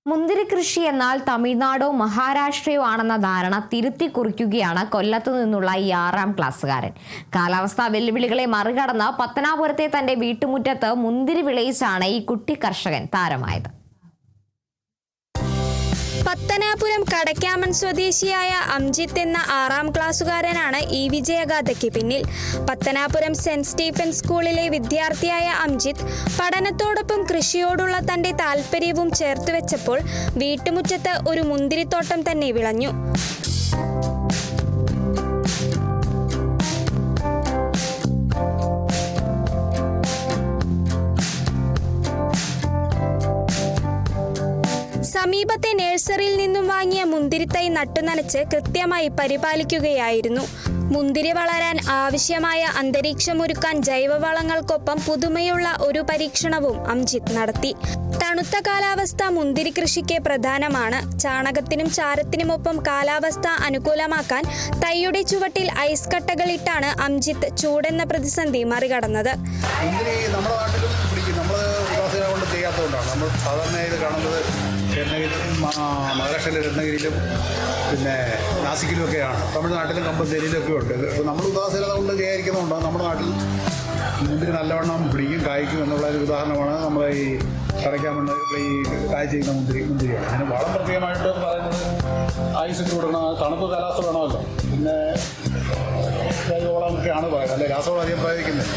മുന്തിരി കൃഷി എന്നാൽ തമിഴ്നാടോ മഹാരാഷ്ട്രയോ ആണെന്ന ധാരണ തിരുത്തി കുറിക്കുകയാണ് കൊല്ലത്തു നിന്നുള്ള ഈ 6ാം ക്ലാസ്സുകാരൻ. കാലാവസ്ഥാ വെല്ലുവിളികളെ മറികടന്ന് പത്തനാപുരത്തെ തന്റെ വീട്ടുമുറ്റത്ത് മുന്തിരി വിളയിച്ചാണ് ഈ കുട്ടി കർഷകൻ താരമായത്. പത്തനാപുരം കടക്കാമൺ സ്വദേശിയായ അംജിത്ത് എന്ന 6ാം ക്ലാസ്സുകാരനാണ് ഈ വിജയഗാഥയ്ക്ക് പിന്നിൽ. പത്തനാപുരം സെന്റ് സ്റ്റീഫൻ സ്കൂളിലെ വിദ്യാർത്ഥിയായ അംജിത്ത് പഠനത്തോടൊപ്പം കൃഷിയോടുള്ള തന്റെ താല്പര്യവും ചേർത്തുവെച്ചപ്പോൾ വീട്ടുമുറ്റത്ത് ഒരു മുന്തിരിത്തോട്ടം തന്നെ വിളഞ്ഞു. സമീപത്തെ നഴ്സറിയിൽ നിന്നും വാങ്ങിയ മുന്തിരിത്തൈ നട്ടുനനച്ച് കൃത്യമായി പരിപാലിക്കുകയായിരുന്നു. മുന്തിരി വളരാൻ ആവശ്യമായ അന്തരീക്ഷമൊരുക്കാൻ ജൈവവളങ്ങൾക്കൊപ്പം പുതുമയുള്ള ഒരു പരീക്ഷണവും അംജിത്ത് നടത്തി. തണുത്ത കാലാവസ്ഥ മുന്തിരി കൃഷിക്ക് പ്രധാനമാണ്. ചാണകത്തിനും ചാരത്തിനുമൊപ്പം കാലാവസ്ഥ അനുകൂലമാക്കാൻ തൈയുടെ ചുവട്ടിൽ ഐസ് കട്ടകളിട്ടാണ് അംജിത്ത് ചൂടെന്ന പ്രതിസന്ധി മറികടന്നത്. നമ്മൾ സാധാരണ ഇത് കാണുന്നത് മഹാരാഷ്ട്രയിലെ രത്നഗിരിയിലും പിന്നെ നാസിക്കിലും ഒക്കെയാണ്. തമിഴ്നാട്ടിലും കമ്പന്തേരിയിലും ഒക്കെ ഉണ്ട്. നമ്മൾ ഉദാസീനത കൊണ്ട് വിചാരിക്കുന്നുണ്ടോ നമ്മുടെ നാട്ടിൽ മുന്തിരി നല്ലവണ്ണം പിടിക്കും കായ്ക്കും എന്നുള്ള ഒരു ഉദാഹരണമാണ് നമ്മുടെ ഈ കടയ്ക്കാമണ്ണ് ഈ കായ് ചെയ്യുന്ന മുന്തിരിയാണ്. അതിന് വളം പ്രത്യേകമായിട്ട് പറയുന്നത് ആയുസിട്ട് കൊടുക്കണം. തണുപ്പ് കാലാവസ്ഥ വേണമല്ലോ. പിന്നെ ജൈവവളമൊക്കെയാണ് പറയുന്നത്, അല്ലെ രാസവളം അധികം പ്രയോഗിക്കുന്നത്.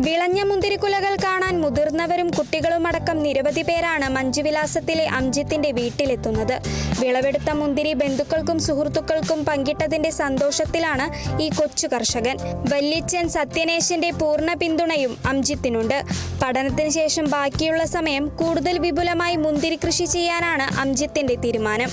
വിളഞ്ഞ മുന്തിരിക്കുലകൾ കാണാൻ മുതിർന്നവരും കുട്ടികളുമടക്കം നിരവധി പേരാണ് മഞ്ജുവിലാസത്തിലെ അംജിത്തിന്റെ വീട്ടിലെത്തുന്നത്. വിളവെടുത്ത മുന്തിരി ബന്ധുക്കൾക്കും സുഹൃത്തുക്കൾക്കും പങ്കിട്ടതിന്റെ സന്തോഷത്തിലാണ് ഈ കൊച്ചു കർഷകൻ. വല്യച്ഛൻ സത്യനേശന്റെ പൂർണ്ണ പിന്തുണയും അംജിത്തിനുണ്ട്. പഠനത്തിന് ശേഷം ബാക്കിയുള്ള സമയം കൂടുതൽ വിപുലമായി മുന്തിരി കൃഷി ചെയ്യാനാണ് അംജിത്തിന്റെ തീരുമാനം.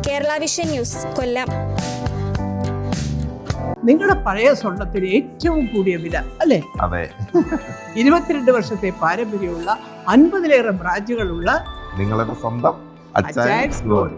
കേരള വിഷൻ ന്യൂസ്, കൊല്ലം. നിങ്ങളുടെ പഴയ സ്വർണത്തിന് ഏറ്റവും കൂടിയ വില അല്ലേ? അതെ. 22 വർഷത്തെ പാരമ്പര്യമുള്ള 50-ലേറെ ബ്രാഞ്ചുകളുള്ള നിങ്ങളുടെ സ്വന്തം അച്ചായൻസ് ഗോൾഡ്.